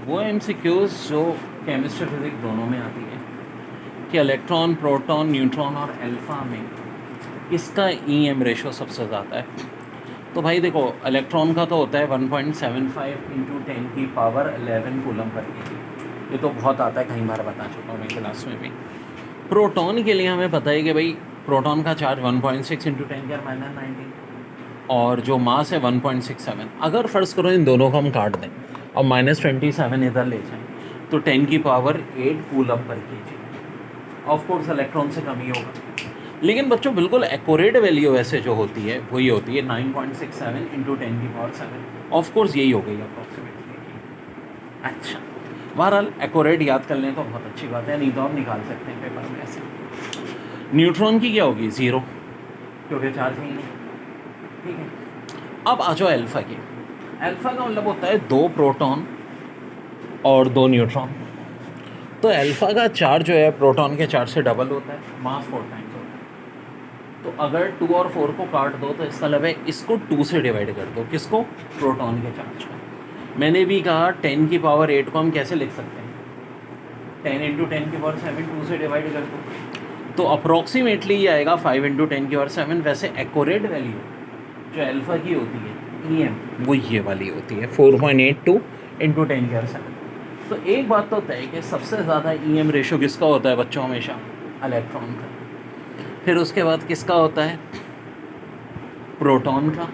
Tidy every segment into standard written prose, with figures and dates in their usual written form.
वो एमसीक्यूज जो chemistry physics दोनों में आती है कि इलेक्ट्रॉन, प्रोटॉन, न्यूट्रॉन और अल्फा में किसका ईएम रेशो सबसे ज़्यादा है। तो भाई देखो, इलेक्ट्रॉन का तो होता है 1.75 इंटू 10⁻11 कूलम पर केजी। ये तो बहुत आता है, कई बार बता चुका हूँ मैं क्लास में भी। प्रोटॉन के लिए हमें पता है कि भाई प्रोटॉन का चार्ज 1.6 इंटू 10⁻19 और जो मास है 1.67। अगर फ़र्ज़ करो इन दोनों को हम काट दें और -27 इधर ले जाएं तो 10⁸ coulomb per KG. Of course electron से कम ही होगा, लेकिन बच्चों बिल्कुल एक्यूरेट वैल्यू वैसे जो होती है वही होती है 9.67 इंटू 10⁻7। ऑफ कोर्स यही हो गई अप्रॉक्सीमेटली। अच्छा, बहरहाल एक्यूरेट याद कर लें तो बहुत अच्छी बात है, नहीं तो आप निकाल सकते हैं पेपर में ऐसे। न्यूट्रॉन की क्या होगी? ज़ीरो, क्योंकि चार्ज ही नहीं। ठीक है, अब आ जाओ अल्फ़ा की। अल्फ़ा का मतलब होता है 2 प्रोटॉन और 2 न्यूट्रॉन। तो अल्फ़ा का चार्ज जो है प्रोटॉन के चार्ज से डबल होता है, मास 4 टाइम्स होता है। तो अगर 2 और 4 को काट दो तो इसका मतलब है इसको 2 से डिवाइड कर दो। किसको? प्रोटॉन के चार्ज को। मैंने भी कहा 10⁸ को हम कैसे लिख सकते हैं? 10 इंटू 10⁻7 2 से डिवाइड कर दो तो अप्रॉक्सीमेटली ये आएगा 5 इंटू 10⁻7। वैसे एक्यूरेट वैल्यू जो अल्फ़ा की होती है ईएम, वो ये वाली होती है 4.82 इंटू 10⁻7। तो एक बात तो तय है कि सबसे ज़्यादा ईएम रेशो किसका होता है बच्चों? हमेशा इलेक्ट्रॉन का। फिर उसके बाद किसका होता है? प्रोटॉन का।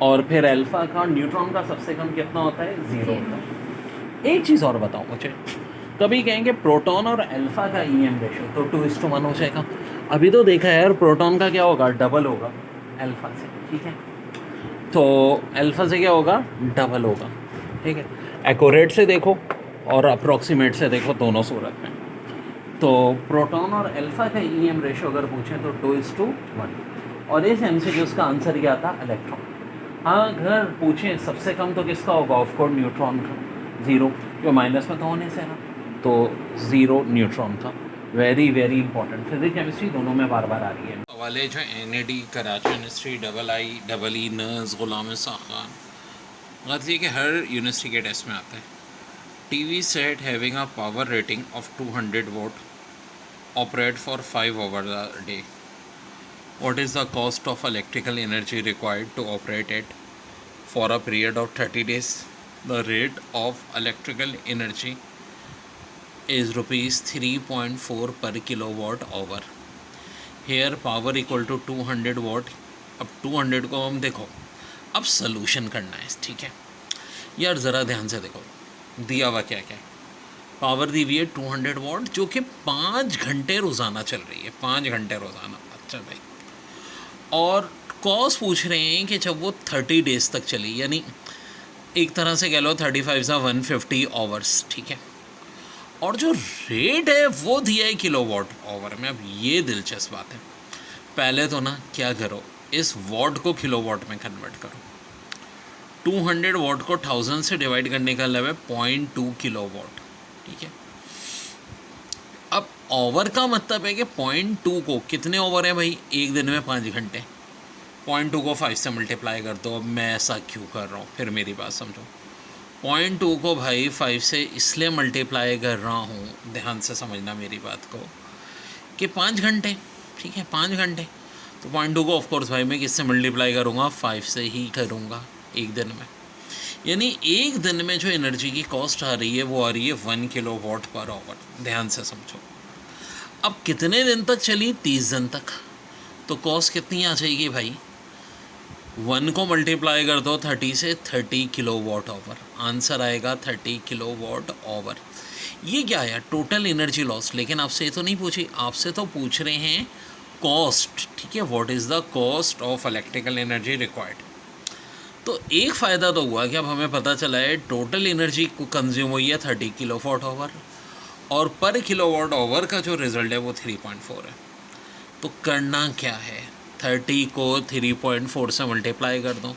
और फिर अल्फ़ा का। न्यूट्रॉन का सबसे कम कितना होता है? 0 होता है। एक चीज़ और बताओ मुझे, कभी कहेंगे प्रोटॉन और अल्फ़ा का ईएम रेशो तो 2:1 हो जाएगा। अभी तो देखा है यार, प्रोटॉन का क्या होगा? डबल होगा अल्फ़ा से। ठीक है, तो अल्फ़ा से क्या होगा? डबल होगा। ठीक है, एक्यूरेट से देखो और अप्रॉक्सीमेट से देखो, दोनों सूरत में। तो प्रोटॉन और अल्फ़ा का ईएम रेशो अगर पूछें तो 2:1। और इस एमसीक्यूज़ का आंसर क्या था? इलेक्ट्रॉन। हाँ, अगर पूछें सबसे कम तो किसका होगा? ऑफ कोर्स न्यूट्रॉन का, 0, जो माइनस में तो होने से ना, तो 0 न्यूट्रॉन का। Very very important, physics chemistry दोनों में बार बार आ रही है। सवाल जो NAD Karachi university II nurse Ghulam Khan, बात ये कि हर यूनिवर्सिटी के टेस्ट में आता है। TV set having a power rating of 200 vote operate for 5 hours a day. What is the cost of electrical energy required to operate it for a period of 30 days? The rate of electrical energy is rupees 3.4 per kilowatt hour. Here power equal to 200 watt. अब 200 को हम देखो, अब solution करना है। ठीक है यार, ज़रा ध्यान से देखो दिया हुआ क्या क्या है। पावर दी हुई है 200 वाट, जो कि 5 घंटे रोज़ाना चल रही है। 5 घंटे रोज़ाना। अच्छा भाई, और कॉस्ट पूछ रहे हैं कि जब वो 30 डेज़ तक चली, यानी एक तरह से कह लो 35 सा 150 आवर्स। ठीक है, और जो रेट है वो दिया है किलोवाट आवर में। अब ये दिलचस्प बात है, पहले तो ना क्या करो, इस वाट को किलोवाट में कन्वर्ट करो। 200 वाट को 1000 से डिवाइड करने का मतलब है 0.2 किलोवाट। ठीक है, अब ओवर का मतलब है कि 0.2 को कितने ओवर है भाई? एक दिन में 5 घंटे। 0.2 को 5 से मल्टीप्लाई कर दो। अब मैं ऐसा क्यों कर रहा हूँ, फिर मेरी बात समझो। 0.2 को भाई 5 से इसलिए मल्टीप्लाई कर रहा हूँ, ध्यान से समझना मेरी बात को, कि 5 घंटे। ठीक है, 5 घंटे। तो 0.2 को ऑफकोर्स भाई मैं किससे मल्टीप्लाई करूँगा? 5 से ही करूँगा एक दिन में। यानी एक दिन में जो एनर्जी की कॉस्ट आ रही है वो आ रही है 1 किलोवाट पर आवर। ध्यान से समझो। अब कितने दिन तक चली? 30 दिन तक। तो कॉस्ट कितनी आ जाएगी भाई? 1 को मल्टीप्लाई कर दो 30 से, 30 किलोवाट आवर। आंसर आएगा 30 किलोवाट आवर। ये क्या है? Total energy loss. लेकिन आपसे ये तो नहीं पूछी, आपसे तो पूछ रहे हैं कॉस्ट। ठीक है, what is the cost of electrical energy required. तो एक फ़ायदा तो हुआ कि अब हमें पता चला है टोटल एनर्जी को कंज्यूम हुई है 30 किलोवाट आवर, और पर किलोवाट आवर का जो रिज़ल्ट है वो 3.4 है। तो करना क्या है? 30 को 3.4 से मल्टीप्लाई कर दो,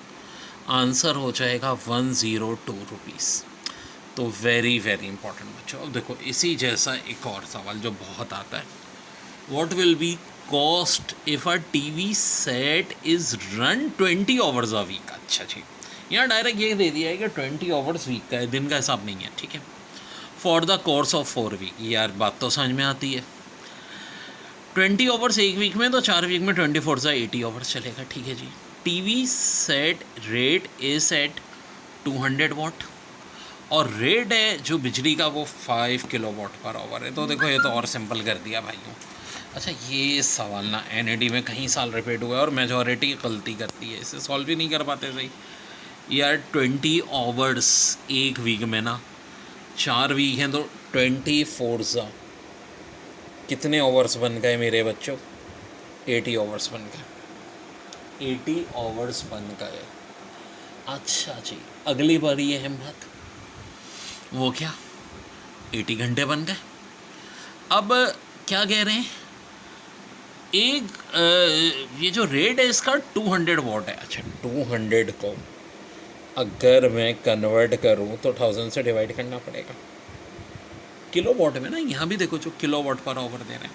आंसर हो जाएगा 102 रुपीज़। तो वेरी वेरी इंपॉर्टेंट बच्चों। अब देखो इसी जैसा एक और सवाल जो बहुत आता है, what will be cost if a TV set is run 20 hours a week. अच्छा जी, यहाँ डायरेक्ट ये दे दिया है कि 20 आवर्स वीक का है, दिन का हिसाब नहीं है, ठीक है। For the course of 4 week, यार बात तो समझ में आती है। 20 आवर्स एक वीक में, तो 4 वीक में 24 से 80 आवर्स चलेगा, ठीक है जी। TV set rate is at 200 watt और रेट है जो बिजली का वो 5 किलोवाट पर आवर है। तो देखो ये तो और सिंपल कर दिया भाइयों। अच्छा ये सवाल ना एनईडी में कहीं साल रिपीट हुआ है और मेजॉरिटी गलती करती है, इसे सॉल्व ही नहीं कर पाते सही यार। 20 आवर्स एक वीक में ना, 4 वीक हैं तो 24 कितने आवर्स बन गए मेरे बच्चों? 80 आवर्स बन गए, 80 आवर्स बन गए। अच्छा जी, अगली बारी ये हिम्मत, वो क्या 80 घंटे बन गए। अब क्या कह रहे हैं, ये जो रेट है इसका 200 वाट है। अच्छा 200 को अगर मैं कन्वर्ट करूं तो 1000 से डिवाइड करना पड़ेगा किलो वाट में ना, यहाँ भी देखो जो किलो वाट पर आवर दे रहे हैं।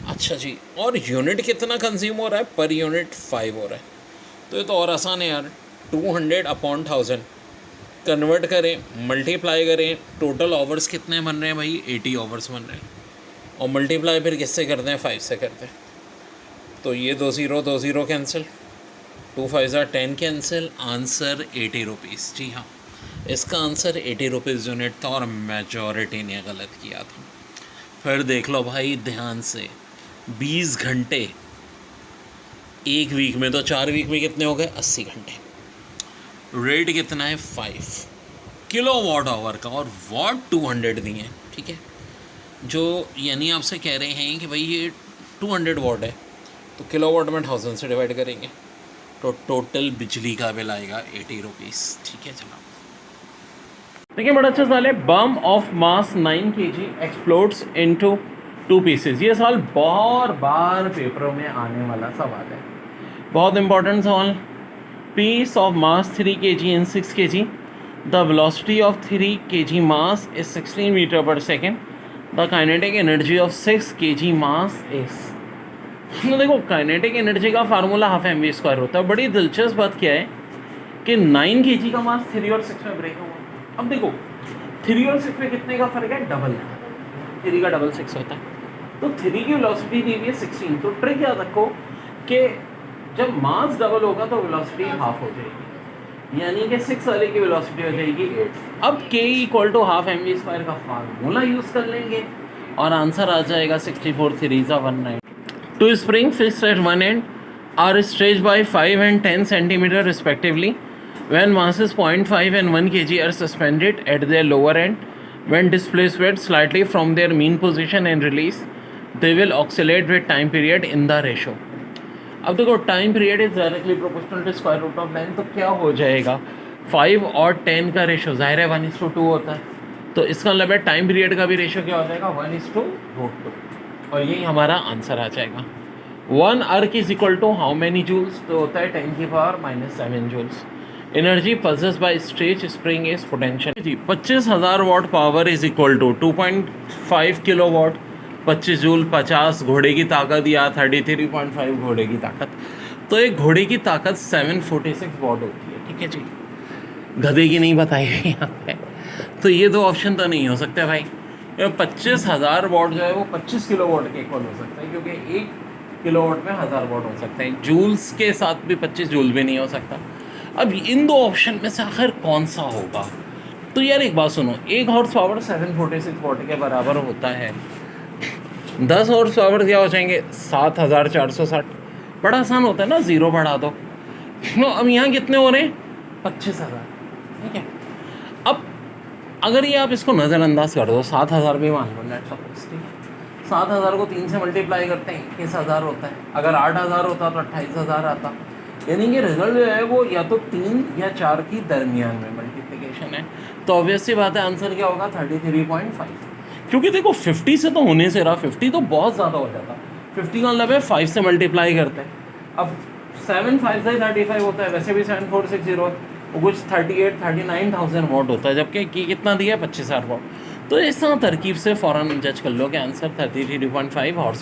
अच्छा जी, और यूनिट कितना कंज्यूम हो रहा है? पर यूनिट 5 हो रहा है। तो ये तो और आसान है यार, 200 अपॉन 1000 कन्वर्ट करें, मल्टीप्लाई करें, टोटल आवर्स कितने बन रहे हैं भाई? 80 आवर्स बन रहे हैं, और मल्टीप्लाई फिर किससे करते हैं? 5 से करते हैं। तो ये 2 0 कैंसिल, 2 5 10 कैंसिल, आंसर 80 रुपीज़। जी हाँ, इसका आंसर 80 रुपीज़ यूनिट था और मेजॉरिटी ने गलत किया था। फिर देख लो भाई ध्यान से, 20 घंटे एक वीक में, तो 4 वीक में कितने हो गए? 80 घंटे। रेट कितना है? 5 किलो वाट आवर का, और वाट 200 दिए हैं, ठीक है। जो यानी आपसे कह रहे हैं कि भाई ये 200 वाट है, तो किलो वाट में 1000 से डिवाइड करेंगे तो टोटल बिजली का बिल आएगा 80 रुपीज़, ठीक है जनाब। देखिए बड़ा अच्छा सवाल है, bomb of mass 9 kg explodes into 2 pieces. ये सवाल बहुत बार पेपरों में आने वाला सवाल है, बहुत इंपॉर्टेंट सवाल। piece of mass 3 kg and 6 kg, the velocity of 3 kg mass is 16 meter per second, the kinetic energy of 6 kg mass is। तो देखो काइनेटिक एनर्जी का formula half M V square होता है। बड़ी दिलचस्प बात क्या है कि 9 kg का मास 3 और 6 में ब्रेक हुआ। अब देखो 3 और 6 में कितने का फर्क है? डबल, 3 का डबल 6 होता है। तो 3 की वेलोसिटी दी हुई है 16। तो ट्रिक याद रखो कि जब मास डबल होगा तो वेलोसिटी हाफ हो जाएगी, यानी कि 6 वाले की वेलोसिटी हो जाएगी 8। अब k equal to half M V square का फार्मूला यूज़ कर लेंगे और आंसर आ जाएगा 64 3 19। Two spring fixed at one end are stretched by 5 and 10 centimetre respectively when masses 0.5 and 1 kg are suspended at their lower end, when displaced slightly from their mean position and release, they will oscillate with time period in the ratio। अब देखो time period is directly proportional to square root of 9, तो क्या हो जाएगा? 5 और 10 का ratio जाहिर है 1:2 होता है, तो इसका मतलब है टाइम पीरियड का भी रेशो क्या हो जाएगा? 1:√2, और यही हमारा आंसर आ जाएगा। 1 erg is equal to how many joules? तो होता है 10⁻⁻7 जूल्स। एनर्जी पल्सेस by stretch spring is potential जी 25,000 watt power is equal to 2.5 kilo watt, 25 joule 50 घोड़े की ताकत या 33.5 घोड़े की ताकत। तो एक घोड़े की ताकत 746 वाट होती है, ठीक है जी, गधे की नहीं बताई गई यहाँ पे। तो ये दो ऑप्शन तो नहीं हो सकते भाई। 25,000 वाट जो है वो 25 किलो वाट के इक्वल हो सकता है, क्योंकि 1 किलो वाट में 1000 वाट हो सकते हैं। जूल्स के साथ भी 25 जूल भी नहीं हो सकता। अब इन दो ऑप्शन में से आखिर कौन सा होगा? तो यार एक बात सुनो, 1 हॉर्स पावर 746 वाट के बराबर होता है, 10 हॉर्स पावर क्या हो जाएंगे? 7460। बड़ा आसान होता है ना, ज़ीरो बढ़ा दो। तो अब यहाँ कितने हो रहे हैं? 25,000, ठीक है। अब अगर ये आप इसको नज़रअंदाज कर दो, 7,000 भी मान लो, लेट्स सपोज, ठीक है। 7,000 को 3 से मल्टीप्लाई करते हैं 21,000 होता है। अगर 8,000 होता तो 28,000 आता, यानी कि रिजल्ट जो है वो या तो 3 या 4 की दरमियान में मल्टीप्लिकेशन है। तो ऑब्वियसली बात है आंसर क्या होगा? 33.5, क्योंकि देखो 50 से तो होने से रहा, 50 तो बहुत ज़्यादा हो जाता। 50 का मतलब है 5 से मल्टीप्लाई करते हैं। अब 7 5 से 35 होता है, वैसे भी 7460 वो कुछ 39,000 वाट होता है, जबकि कितना दिया है? 25,000 वाट। तो इस तरह तरकीब से फ़ौरन जज कर लो कि आंसर 33.5 हॉर्स